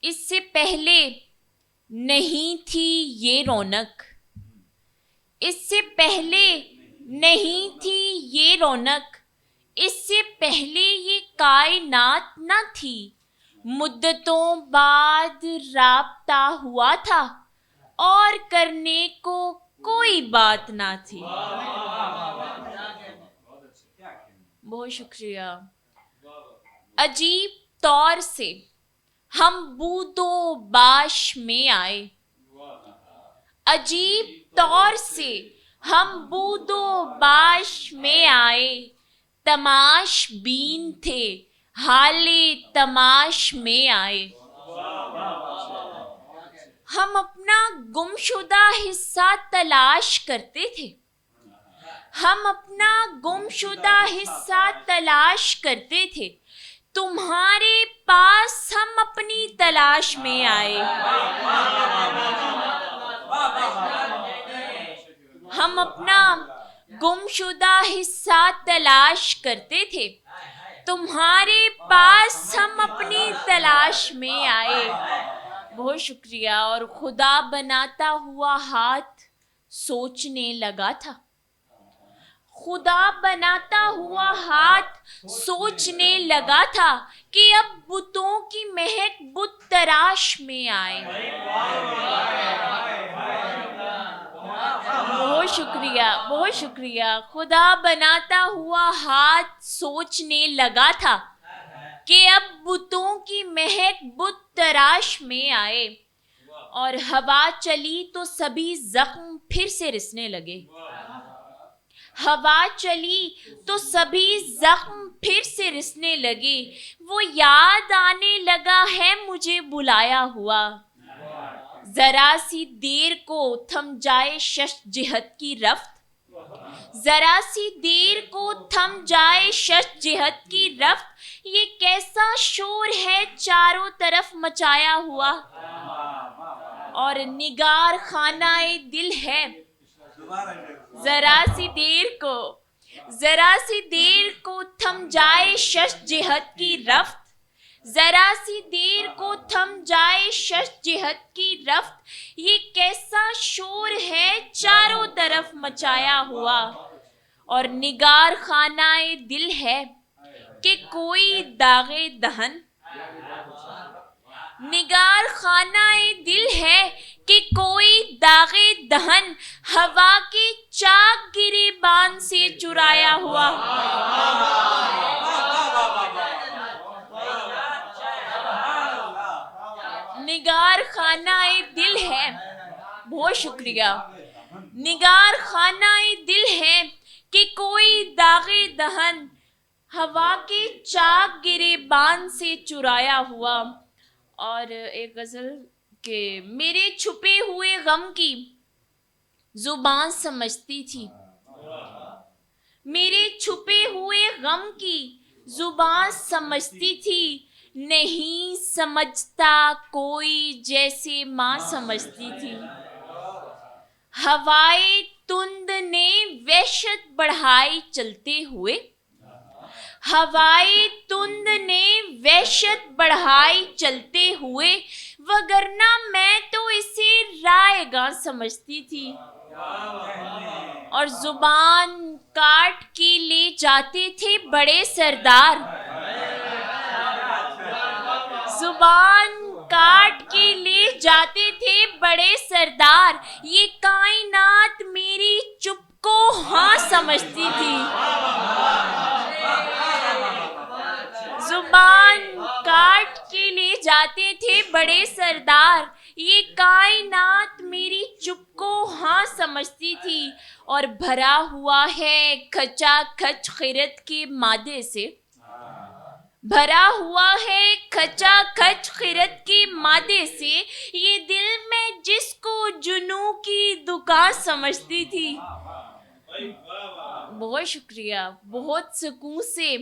اس سے پہلے نہیں تھی یہ رونق، اس سے پہلے نہیں تھی یہ رونق، اس سے پہلے یہ کائنات نہ تھی، مدتوں بعد رابطہ ہوا تھا اور کرنے کو کوئی بات نہ تھی۔ بہت شکریہ۔ عجیب طور سے ہم بود و باش میں آئے، عجیب طور سے ہم بود و باش میں آئے، تماش بین تھے حال تماش میں آئے۔ ہم اپنا گمشدہ حصہ تلاش کرتے تھے، ہم اپنا گمشدہ حصہ تلاش کرتے تھے، تمہارے پاس ہم اپنی تلاش میں آئے۔ ہم اپنا گمشدہ حصہ تلاش کرتے تھے، تمہارے پاس ہم اپنی تلاش میں آئے۔ بہت شکریہ۔ اور خدا بناتا ہوا ہاتھ سوچنے لگا تھا، خدا بناتا ہوا ہاتھ سوچنے لگا تھا کہ اب بتوں کی مہک بت تراش میں آئے۔ بہت شکریہ، بہت شکریہ۔ خدا بناتا ہوا ہاتھ سوچنے لگا تھا کہ اب بتوں کی مہک بت تراش میں آئے، اور ہوا چلی تو سبھی زخم پھر سے رسنے لگے، ہوا چلی تو سبھی زخم پھر سے رسنے لگے، وہ یاد آنے لگا ہے مجھے بلایا ہوا، ذرا سی دیر کو تھم جائے شش جہت کی رفت، ذرا سی دیر کو تھم جائے شش جہت کی رفت، یہ کیسا شور ہے چاروں طرف مچایا ہوا، اور نگار خانہ دل ہے، ذرا سی دیر کو تھم جائے شش جہت کی رفت، ذرا سی دیر کو تھم جائے شش جہت کی رفت، یہ کیسا شور ہے چاروں طرف مچایا ہوا، اور نگار خانہ دل ہے کہ کوئی داغ دہن، نگار خانہ دل ہے کہ کوئی داغ دہن ہوا کے چاک گریبان سے چرایا ہوا، نگار خانہ دل ہے۔ بہت شکریہ۔ نگار خانہ دل ہے کہ کوئی داغ دہن ہوا کے چاک گریبان سے چرایا ہوا۔ اور ایک غزل کہ میرے چھپے ہوئے غم کی زبان سمجھتی تھی، میرے چھپے ہوئے غم کی زبان سمجھتی تھی، نہیں سمجھتا کوئی جیسے ماں سمجھتی تھی، ہوائے تند نے وحشت بڑھائی چلتے ہوئے، ہوائے تند نے وحشت بڑھائی چلتے ہوئے، وگرنہ میں تو اسے رائے گاں سمجھتی تھی، اور زبان کاٹ کے لے جاتے تھے بڑے سردار، زبان کاٹ کے لے جاتے تھے بڑے سردار، یہ کائنات میری چپ کو ہاں سمجھتی تھی، زبان کاٹ کے لے جاتے تھے بڑے سردار، یہ کائنات میری چپ کو ہاں سمجھتی تھی، اور بھرا ہوا ہے کھچا کھچ خرد کے مادے سے، بھرا ہوا ہے کھچا کھچ خرد کے مادے سے، یہ دل میں جس کو جنوں کی دکان سمجھتی تھی۔ بہت شکریہ۔ بہت سکون سے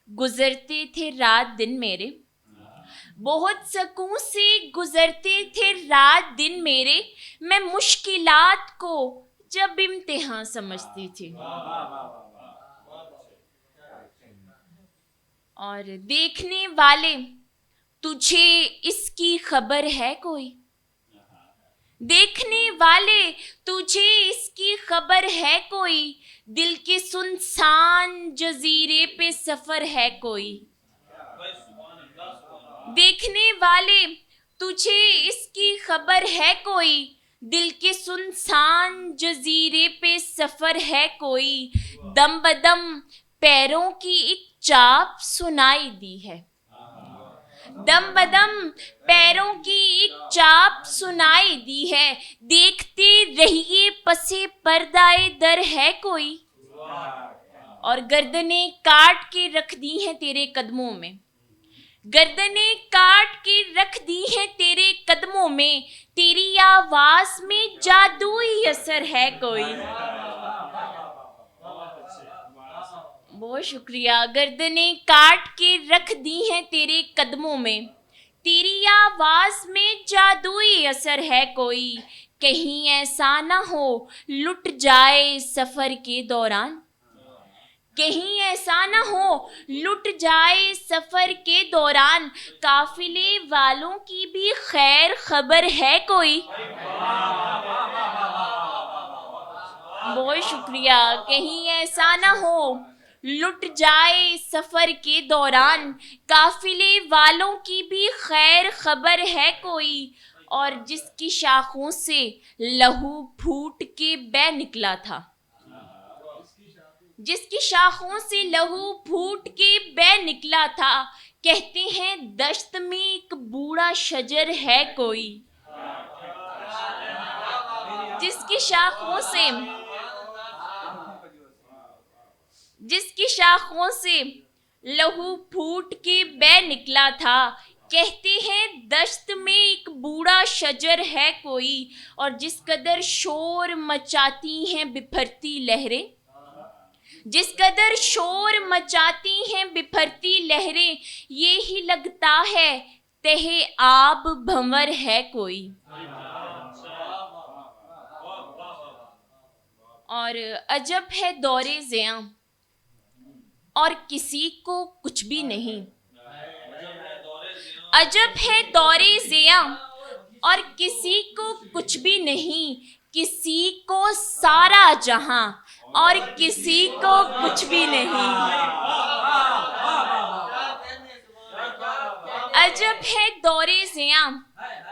گزرتے تھے رات دن میرے، بہت سکون سے گزرتے تھے رات دن میرے، میں مشکلات کو جب امتحان سمجھتی تھی، اور دیکھنے والے तुझे इसकी खबर है कोई? देखने वाले तुझे इसकी खबर है कोई? दिल के सुनसान जजीरे पे सफर है कोई? देखने वाले तुझे इसकी खबर है कोई? दिल के सुनसान जजीरे पे सफर है कोई? दम बदम पैरों की एक चाप सुनाई दी है। दम बदम पैरों की एक चाप सुनाई दी है। देखते रहिए पसे पर्दाए दर है कोई? और गर्दनें काट के रख दी हैं तेरे कदमों में। गर्दनें काट के रख दी हैं तेरे कदमों में। तेरी आवाज में जादुई असर है कोई? बहुत शुक्रिया। गर्दनें काट के रख दी हैं तेरे कदमों में। तेरी आवाज में जादुई असर है कोई? कहीं ऐसा ना हो लुट जाए सफर के दौरान। कहीं ऐसा ना हो लुट जाए सफर के दौरान। काफिले वालों की भी खैर खबर है कोई? बहुत शुक्रिया। कहीं ऐसा ना हो लुट जाए सफर के दौरान। काफिले वालों की भी खैर खबर है कोई? और जिसकी शाखों से लहू फूट के बह निकला था। जिसकी शाखों से लहू फूट के बह निकला था। कहते हैं दश्त में एक बूढ़ा शजर है कोई? जिसकी शाखों से लहू फूट के बह निकला था। कहते हैं दश्त में एक बूढ़ा शजर है कोई? और जिस कदर शोर मचाती हैं बिफरती लहरें। जिस कदर शोर मचाती हैं बिफरती लहरें। ये ही लगता है तहे आब भंवर है कोई? और अजब है दौरे ज़ियां और किसी को कुछ भी नहीं। अजब है दौरे ज़ियां और किसी को कुछ भी नहीं। किसी को सारा जहां और किसी को कुछ भी नहीं। अजब है दौरे ज़ियां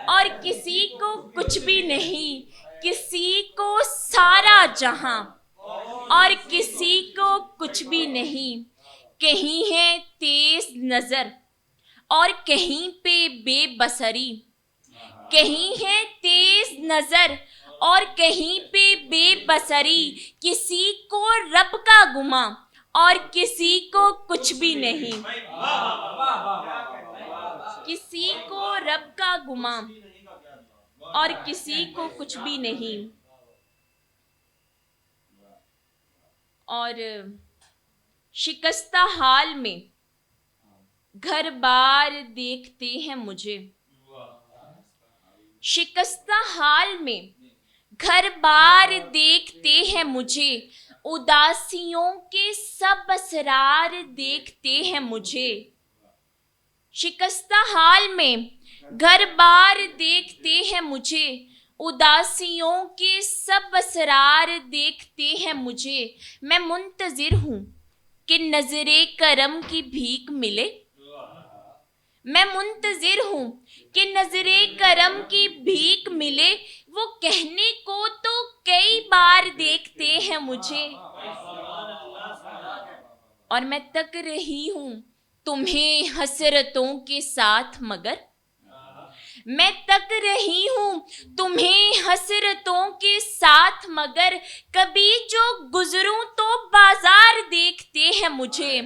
और किसी को कुछ भी नहीं। किसी को सारा जहां और किसी को कुछ भी नहीं। कहीं है तेज नजर और कहीं पे बेबसरी। कहीं है तेज नजर और कहीं पे बेबसरी। किसी को रब का गुमा और किसी को कुछ भी नहीं। किसी को रब का गुमा और किसी को कुछ भी नहीं। और शिकस्ता हाल में घर बार देखते हैं मुझे। शिकस्ता हाल में घर बार देखते हैं मुझे। उदासियों के सब असरार देखते हैं मुझे। शिकस्ता हाल में घर बार देखते हैं मुझे। उदासियों के सब असरार देखते हैं मुझे। मैं मुंतजिर हूँ कि नजरे करम की भीख मिले। मैं मुंतजिर हूँ कि नजरे करम की भीख मिले। वो कहने को तो कई बार देखते हैं मुझे। और मैं तक रही हूँ तुम्हें हसरतों के साथ मगर। मैं तक रही हूँ तुम्हें हसरतों के साथ मगर। कभी जो गुजरूं तो बाजार देखते हैं मुझे।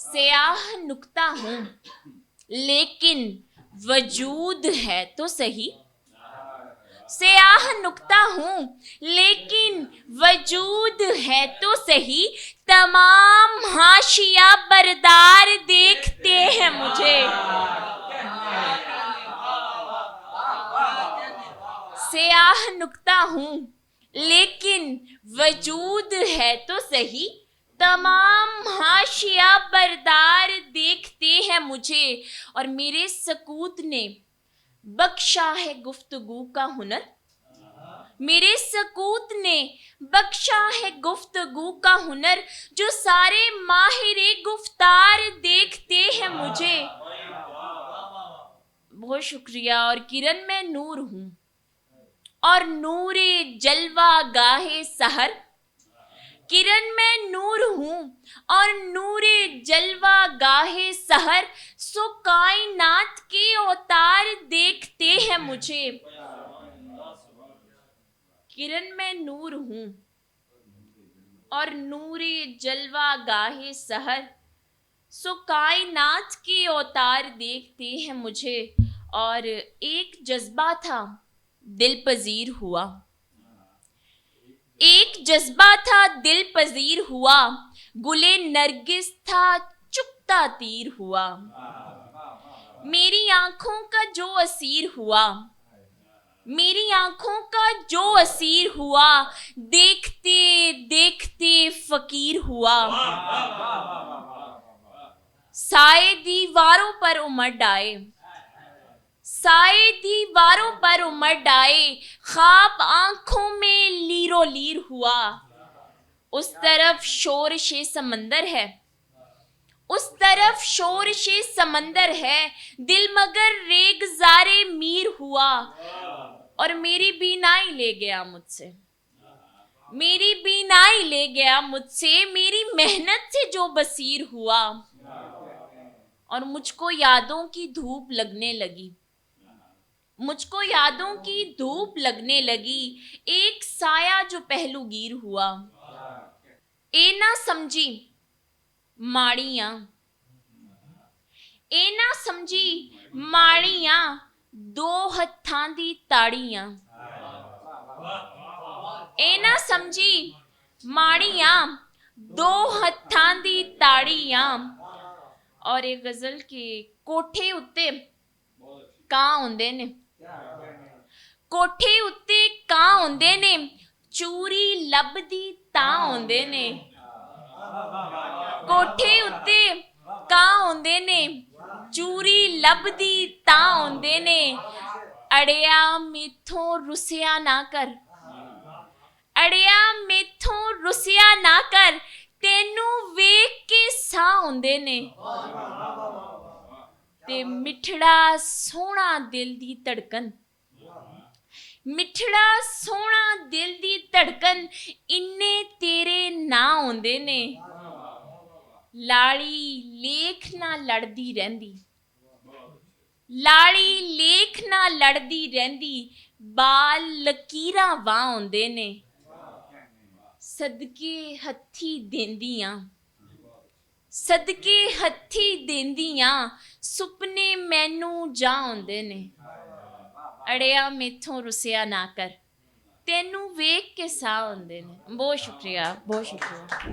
स्याह नुक्ता हूँ लेकिन वजूद है तो सही। स्याह नुक्ता हूँ लेकिन वजूद है तो सही। तमाम हाशिया बरदार देखते हैं मुझे। स्याह नुक्ता हूँ लेकिन वजूद है तो सही। तमाम हाशिया बरदार देखते हैं मुझे, और मेरे सकूत ने बख्शा है गुफ्तगू का हुनर। मेरे सकूत ने बख्शा है गुफ्तगू का हुनर, जो सारे माहिरे गुफ्तार देखते हैं मुझे। बहुत शुक्रिया। और किरण मैं नूर हूँ और नूरे जलवा गाहे सहर। किरण मैं नूर हूँ और नूरे जलवा गाहे सहर, सो कायनात के अवतार देखते हैं मुझे। किरण मैं नूर हूँ और नूरे जलवा गाहे सहर, सो कायनात के अवतार देखते हैं मुझे। और एक जज्बा था दिल पजीर हुआ, एक जज्बा था दिल पजीर हुआ, गुले नरगिस था चुपता तीर हुआ। मेरी आंखों का जो असीर हुआ, मेरी आंखों का जो असीर हुआ, देखते देखते फकीर हुआ। साए दीवारों पर उमड़ आए, साए दीवारों पर उमड़ आए, ख्वाब आंखों में लीरो लीर हुआ। उस तरफ शोर-ए समंदर है, उस तरफ शोर-ए समंदर है, दिल मगर रेगज़ारे मीर हुआ। और मेरी बीनाई ले गया मुझसे, मेरी बीनाई ले गया मुझसे, मेरी मेहनत से जो बसीर हुआ। और मुझको यादों की धूप लगने लगी, मुझको यादों की धूप लगने लगी, एक साया जो पहलूगीर हुआ। ए ना समझी माड़ियां, ए ना समझी माड़ियां, दो हत्थां दी ताड़ियां। ए ना समझी माड़ियां, दो हत्थां दी ताड़ियां। और एक गजल के कोठे उत्ते ਕਾਂ ਹੁੰਦੇ ਨੇ, ਕੋਠੇ ਉੱਤੇ ਕਾਂ ਹੁੰਦੇ ਨੇ, ਚੂਰੀ ਲੱਭਦੀ ਤਾਂ ਹੁੰਦੇ ਨੇ। ਕੋਠੇ ਉੱਤੇ ਕਾਂ ਹੁੰਦੇ ਨੇ, ਚੂਰੀ ਲੱਭਦੀ ਤਾਂ ਹੁੰਦੇ ਨੇ। ਅੜਿਆ ਮੈਥੋਂ ਰੁੱਸਿਆ ਨਾ ਕਰ, ਅੜਿਆ ਮੈਥੋਂ ਰੁੱਸਿਆ ਨਾ ਕਰ, ਤੈਨੂੰ ਵੇਖ ਕੇ ਸਾਹ ਹੁੰਦੇ ਨੇ। ਤੇ ਮਿੱਠੜਾ ਸੋਹਣਾ ਦਿਲ ਦੀ ਧੜਕਨ, ਮਿੱਠੜਾ ਸੋਹਣਾ ਦਿਲ ਦੀ ਧੜਕਨ, ਇੰਨੇ ਤੇਰੇ ਨਾਂ ਹੁੰਦੇ ਨੇ। ਲਾੜੀ ਲੇਖ ਨਾਲ ਲੜਦੀ ਰਹਿੰਦੀ, ਲਾੜੀ ਲੇਖ ਨਾਲ ਲੜਦੀ ਰਹਿੰਦੀ, ਬਾਲ ਲਕੀਰਾਂ ਵਾਂ ਹੁੰਦੇ ਨੇ। ਸਦਕੇ ਹੱਥੀ ਦੇਂਦੀਆਂ, ਸਦਕੇ ਹੱਥੀ ਦੇਂਦੀਆਂ, ਸੁਪਨੇ ਮੈਨੂੰ ਜਾ ਆਉਂਦੇ ਨੇ। ਅੜਿਆ ਮੈਥੋਂ ਰੁੱਸਿਆ ਨਾ ਕਰ, ਤੈਨੂੰ ਵੇਖ ਕੇ ਸਾਹ ਹੁੰਦੇ ਨੇ। ਬਹੁਤ ਸ਼ੁਕਰੀਆ, ਬਹੁਤ ਸ਼ੁਕਰੀਆ।